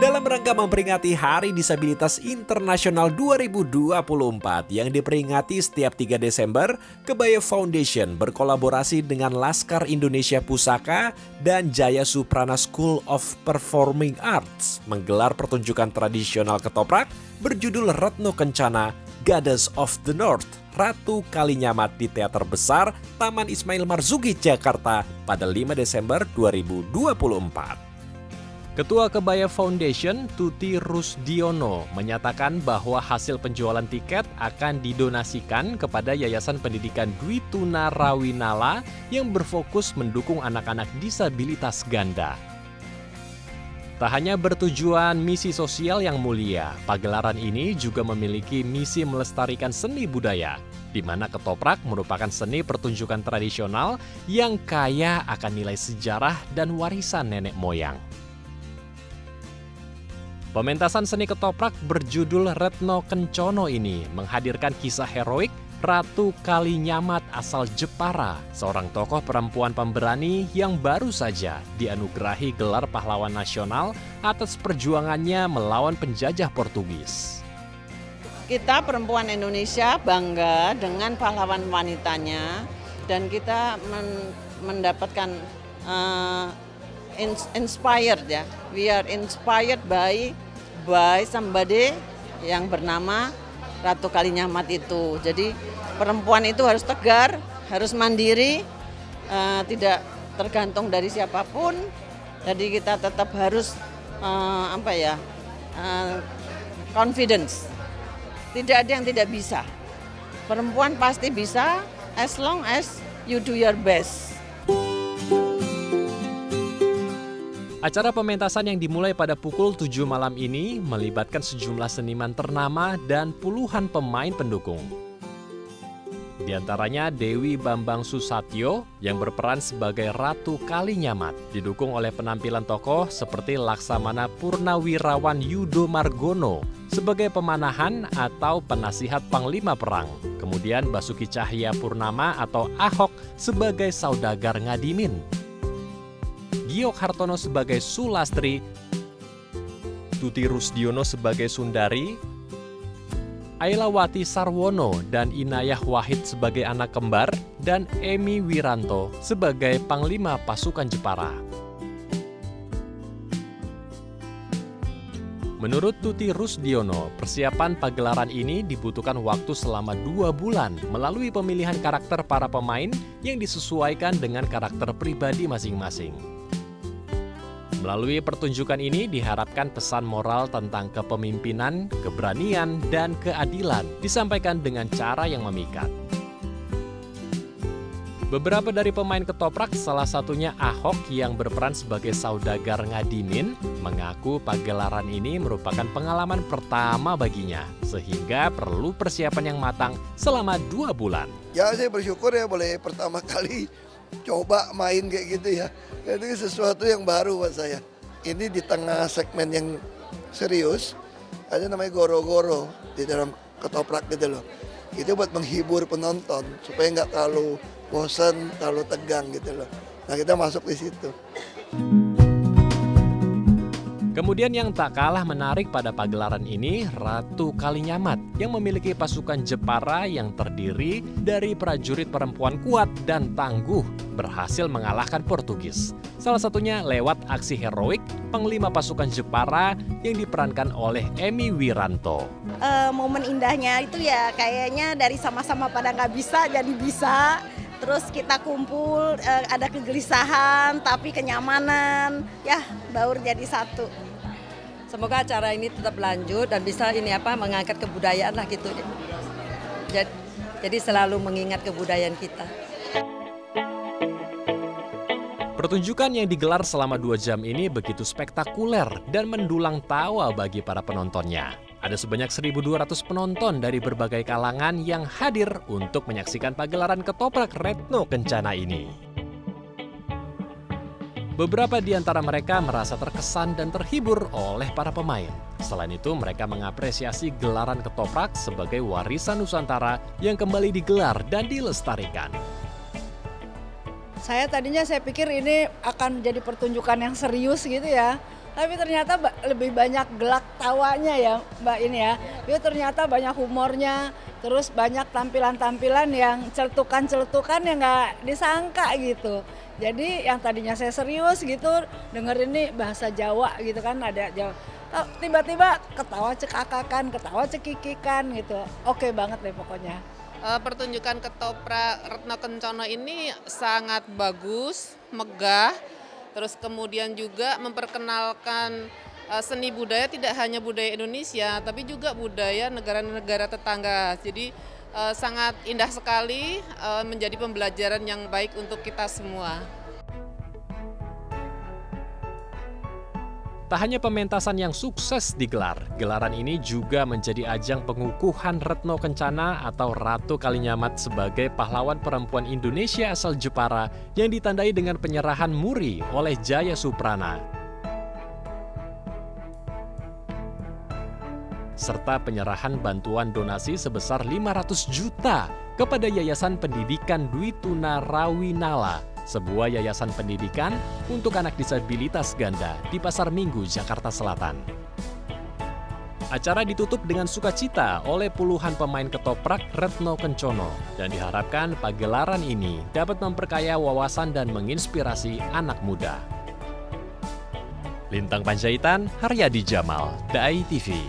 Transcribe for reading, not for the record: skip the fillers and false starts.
Dalam rangka memperingati Hari Disabilitas Internasional 2024 yang diperingati setiap 3 Desember, Kebaya Foundation berkolaborasi dengan Laskar Indonesia Pusaka dan Jaya Suprana School of Performing Arts menggelar pertunjukan tradisional ketoprak berjudul Retno Kencana Goddess of the North, Ratu Kalinyamat di Teater Besar Taman Ismail Marzuki, Jakarta pada 5 Desember 2024. Ketua Kebaya Foundation, Tuti Rusdiono, menyatakan bahwa hasil penjualan tiket akan didonasikan kepada Yayasan Pendidikan Dwi Tuna Rawinala yang berfokus mendukung anak-anak disabilitas ganda. Tak hanya bertujuan misi sosial yang mulia, pagelaran ini juga memiliki misi melestarikan seni budaya, di mana ketoprak merupakan seni pertunjukan tradisional yang kaya akan nilai sejarah dan warisan nenek moyang. Pementasan seni ketoprak berjudul Retno Kencana ini menghadirkan kisah heroik Ratu Kalinyamat asal Jepara, seorang tokoh perempuan pemberani yang baru saja dianugerahi gelar pahlawan nasional atas perjuangannya melawan penjajah Portugis. Kita perempuan Indonesia bangga dengan pahlawan wanitanya dan kita mendapatkan inspired ya. We are inspired by somebody yang bernama Ratu Kalinyamat itu. Jadi perempuan itu harus tegar, harus mandiri, tidak tergantung dari siapapun. Jadi kita tetap harus confidence. Tidak ada yang tidak bisa. Perempuan pasti bisa as long as you do your best. Acara pementasan yang dimulai pada pukul 7 malam ini melibatkan sejumlah seniman ternama dan puluhan pemain pendukung. Di antaranya Dewi Bambang Susatyo yang berperan sebagai Ratu Kalinyamat, didukung oleh penampilan tokoh seperti Laksamana Purnawirawan Yudo Margono sebagai pemanahan atau penasihat Panglima Perang. Kemudian Basuki Cahaya Purnama atau Ahok sebagai saudagar Ngadimin. Giok Hartono sebagai Sulastri, Tuti Rusdiono sebagai Sundari, Ailawati Sarwono dan Inayah Wahid sebagai anak kembar, dan Emi Wiranto sebagai Panglima Pasukan Jepara. Menurut Tuti Rusdiono, persiapan pagelaran ini dibutuhkan waktu selama 2 bulan melalui pemilihan karakter para pemain yang disesuaikan dengan karakter pribadi masing-masing. Melalui pertunjukan ini diharapkan pesan moral tentang kepemimpinan, keberanian, dan keadilan disampaikan dengan cara yang memikat. Beberapa dari pemain ketoprak, salah satunya Ahok yang berperan sebagai saudagar Ngadimin, mengaku pagelaran ini merupakan pengalaman pertama baginya, sehingga perlu persiapan yang matang selama 2 bulan. Ya, saya bersyukur ya boleh pertama kali coba main kayak gitu ya. Itu sesuatu yang baru buat saya. Ini di tengah segmen yang serius, ada namanya goro-goro di dalam ketoprak gitu loh. Itu buat menghibur penonton supaya nggak terlalu bosan, terlalu tegang gitu loh. Nah, kita masuk di situ. Kemudian yang tak kalah menarik pada pagelaran ini, Ratu Kalinyamat yang memiliki pasukan Jepara yang terdiri dari prajurit perempuan kuat dan tangguh berhasil mengalahkan Portugis. Salah satunya lewat aksi heroik Panglima Pasukan Jepara yang diperankan oleh Emi Wiranto. Momen indahnya itu ya kayaknya dari sama-sama pada nggak bisa jadi bisa. Terus kita kumpul, ada kegelisahan tapi kenyamanan, ya baur jadi satu. Semoga acara ini tetap lanjut dan bisa mengangkat kebudayaan lah gitu. Jadi selalu mengingat kebudayaan kita. Pertunjukan yang digelar selama 2 jam ini begitu spektakuler dan mendulang tawa bagi para penontonnya. Ada sebanyak 1.200 penonton dari berbagai kalangan yang hadir untuk menyaksikan pagelaran ketoprak Retno Kencana ini. Beberapa di antara mereka merasa terkesan dan terhibur oleh para pemain. Selain itu, mereka mengapresiasi gelaran ketoprak sebagai warisan Nusantara yang kembali digelar dan dilestarikan. Saya pikir ini akan menjadi pertunjukan yang serius gitu ya. Tapi ternyata lebih banyak gelak tawanya ya Mbak ini ya. Itu ternyata banyak humornya, terus banyak tampilan-tampilan yang celetukan-celetukan yang nggak disangka gitu. Jadi yang tadinya saya serius gitu, dengerin nih bahasa Jawa gitu kan, ada Jawa. Tiba-tiba ketawa cekakakan, ketawa cekikikan gitu. Oke banget deh pokoknya. Pertunjukan ketoprak Retno Kencono ini sangat bagus, megah. Terus kemudian juga memperkenalkan seni budaya tidak hanya budaya Indonesia, tapi juga budaya negara-negara tetangga. Jadi sangat indah sekali, menjadi pembelajaran yang baik untuk kita semua. Tak hanya pementasan yang sukses digelar, gelaran ini juga menjadi ajang pengukuhan Retno Kencana atau Ratu Kalinyamat sebagai pahlawan perempuan Indonesia asal Jepara yang ditandai dengan penyerahan muri oleh Jaya Suprana. Serta penyerahan bantuan donasi sebesar 500 juta kepada Yayasan Pendidikan Dwi Tuna Rawinala, sebuah yayasan pendidikan untuk anak disabilitas ganda di Pasar Minggu, Jakarta Selatan. Acara ditutup dengan sukacita oleh puluhan pemain ketoprak Retno Kencono dan diharapkan pagelaran ini dapat memperkaya wawasan dan menginspirasi anak muda. Lintang Panjaitan, Haryadi Jamal, Dai TV.